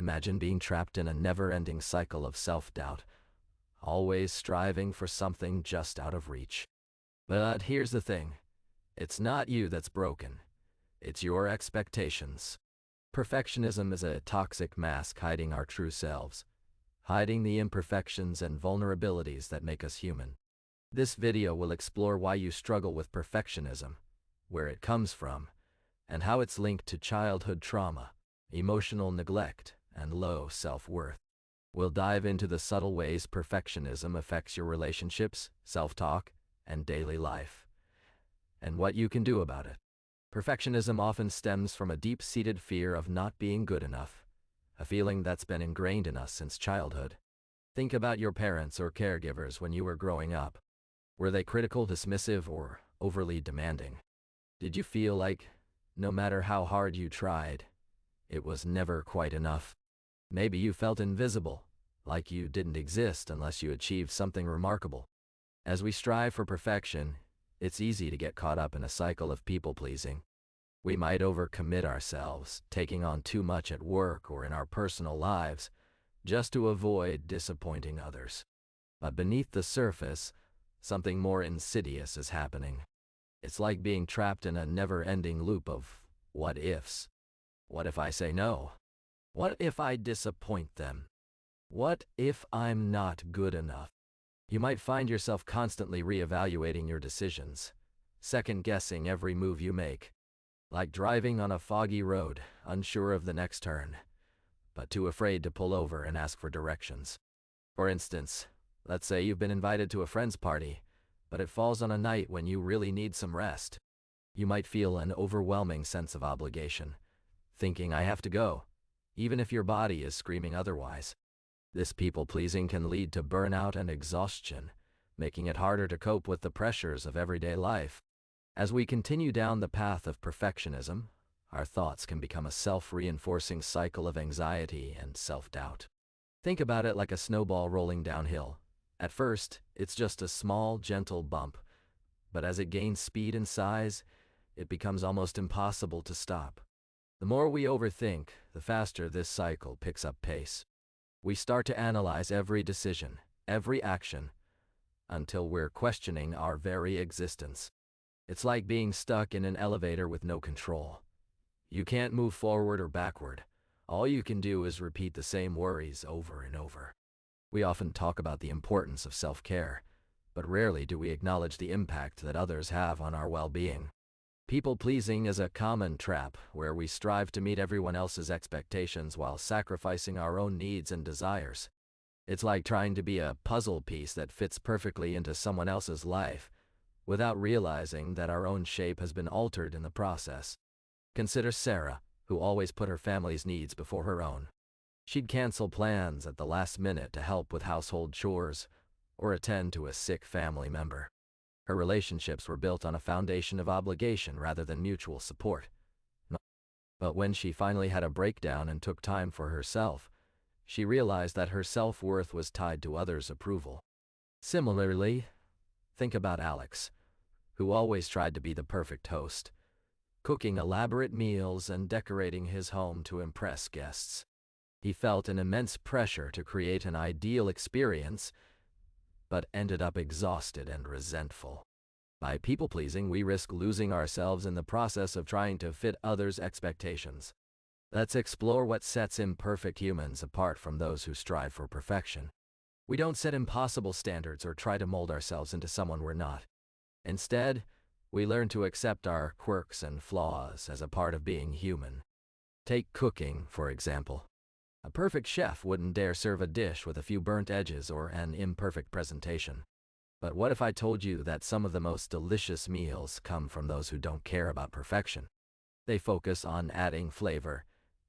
Imagine being trapped in a never-ending cycle of self-doubt, always striving for something just out of reach. But here's the thing. It's not you that's broken. It's your expectations. Perfectionism is a toxic mask hiding our true selves, hiding the imperfections and vulnerabilities that make us human. This video will explore why you struggle with perfectionism, where it comes from, and how it's linked to childhood trauma, emotional neglect, and low self-worth. We'll dive into the subtle ways perfectionism affects your relationships, self-talk, and daily life, and what you can do about it. Perfectionism often stems from a deep-seated fear of not being good enough, a feeling that's been ingrained in us since childhood. Think about your parents or caregivers when you were growing up. Were they critical, dismissive, or overly demanding? Did you feel like, no matter how hard you tried, it was never quite enough? Maybe you felt invisible, like you didn't exist unless you achieved something remarkable. As we strive for perfection, it's easy to get caught up in a cycle of people-pleasing. We might overcommit ourselves, taking on too much at work or in our personal lives, just to avoid disappointing others. But beneath the surface, something more insidious is happening. It's like being trapped in a never-ending loop of what-ifs. What if I say no? What if I disappoint them? What if I'm not good enough? You might find yourself constantly reevaluating your decisions, second-guessing every move you make. Like driving on a foggy road, unsure of the next turn, but too afraid to pull over and ask for directions. For instance, let's say you've been invited to a friend's party, but it falls on a night when you really need some rest. You might feel an overwhelming sense of obligation, thinking I have to go, even if your body is screaming otherwise. This people-pleasing can lead to burnout and exhaustion, making it harder to cope with the pressures of everyday life. As we continue down the path of perfectionism, our thoughts can become a self-reinforcing cycle of anxiety and self-doubt. Think about it like a snowball rolling downhill. At first, it's just a small, gentle bump, but as it gains speed and size, it becomes almost impossible to stop. The more we overthink, the faster this cycle picks up pace. We start to analyze every decision, every action, until we're questioning our very existence. It's like being stuck in an elevator with no control. You can't move forward or backward. All you can do is repeat the same worries over and over. We often talk about the importance of self-care, but rarely do we acknowledge the impact that others have on our well-being. People-pleasing is a common trap where we strive to meet everyone else's expectations while sacrificing our own needs and desires. It's like trying to be a puzzle piece that fits perfectly into someone else's life, without realizing that our own shape has been altered in the process. Consider Sarah, who always put her family's needs before her own. She'd cancel plans at the last minute to help with household chores or attend to a sick family member. Her relationships were built on a foundation of obligation rather than mutual support. But when she finally had a breakdown and took time for herself, she realized that her self-worth was tied to others' approval. Similarly, think about Alex, who always tried to be the perfect host, cooking elaborate meals and decorating his home to impress guests. He felt an immense pressure to create an ideal experience, but ended up exhausted and resentful. By people-pleasing, we risk losing ourselves in the process of trying to fit others' expectations. Let's explore what sets imperfect humans apart from those who strive for perfection. We don't set impossible standards or try to mold ourselves into someone we're not. Instead, we learn to accept our quirks and flaws as a part of being human. Take cooking, for example. A perfect chef wouldn't dare serve a dish with a few burnt edges or an imperfect presentation. But what if I told you that some of the most delicious meals come from those who don't care about perfection? They focus on adding flavor,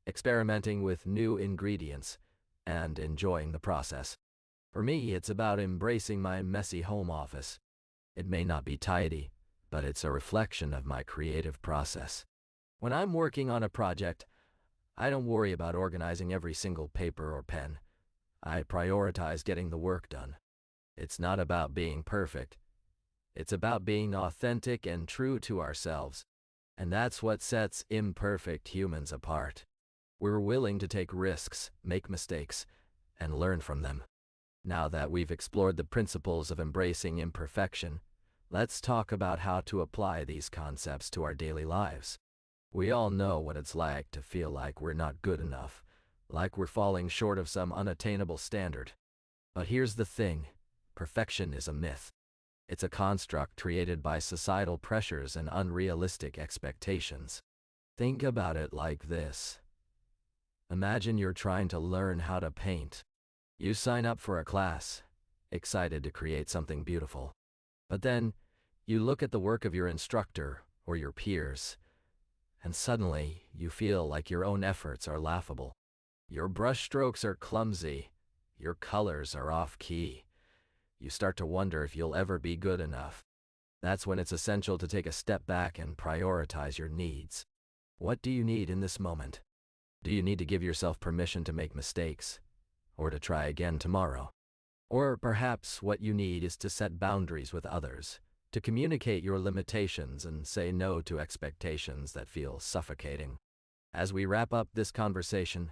experimenting with new ingredients, and enjoying the process. For me, it's about embracing my messy home office. It may not be tidy, but it's a reflection of my creative process. When I'm working on a project, I don't worry about organizing every single paper or pen. I prioritize getting the work done. It's not about being perfect. It's about being authentic and true to ourselves. And that's what sets imperfect humans apart. We're willing to take risks, make mistakes, and learn from them. Now that we've explored the principles of embracing imperfection, let's talk about how to apply these concepts to our daily lives. We all know what it's like to feel like we're not good enough, like we're falling short of some unattainable standard. But here's the thing, perfection is a myth. It's a construct created by societal pressures and unrealistic expectations. Think about it like this. Imagine you're trying to learn how to paint. You sign up for a class, excited to create something beautiful. But then, you look at the work of your instructor or your peers, and suddenly you feel like your own efforts are laughable. Your brushstrokes are clumsy, your colors are off-key. You start to wonder if you'll ever be good enough. That's when it's essential to take a step back and prioritize your needs. What do you need in this moment? Do you need to give yourself permission to make mistakes, or to try again tomorrow? Or perhaps what you need is to set boundaries with others, to communicate your limitations and say no to expectations that feel suffocating. As we wrap up this conversation,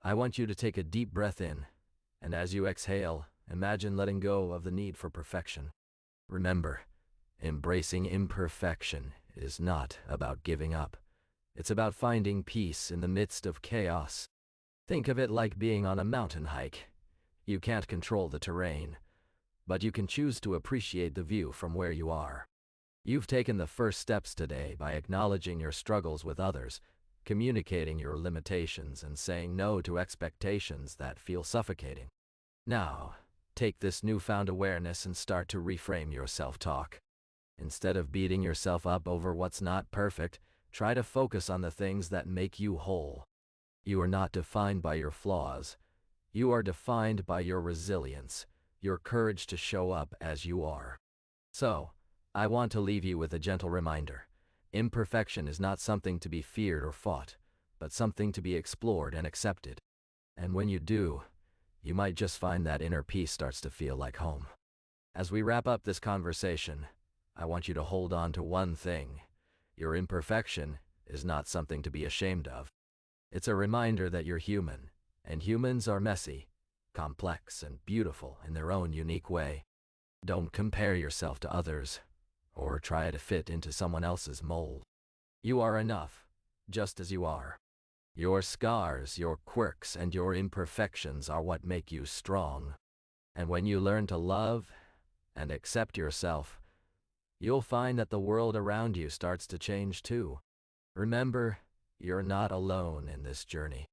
I want you to take a deep breath in, and as you exhale, imagine letting go of the need for perfection. Remember, embracing imperfection is not about giving up. It's about finding peace in the midst of chaos. Think of it like being on a mountain hike. You can't control the terrain, but you can choose to appreciate the view from where you are. You've taken the first steps today by acknowledging your struggles with others, communicating your limitations, and saying no to expectations that feel suffocating. Now, take this newfound awareness and start to reframe your self-talk. Instead of beating yourself up over what's not perfect, try to focus on the things that make you whole. You are not defined by your flaws. You are defined by your resilience, your courage to show up as you are. So, I want to leave you with a gentle reminder. Imperfection is not something to be feared or fought, but something to be explored and accepted. And when you do, you might just find that inner peace starts to feel like home. As we wrap up this conversation, I want you to hold on to one thing. Your imperfection is not something to be ashamed of. It's a reminder that you're human, and humans are messy, complex, and beautiful in their own unique way. Don't compare yourself to others, or try to fit into someone else's mold. You are enough, just as you are. Your scars, your quirks, and your imperfections are what make you strong. And when you learn to love and accept yourself, you'll find that the world around you starts to change too. Remember, you're not alone in this journey.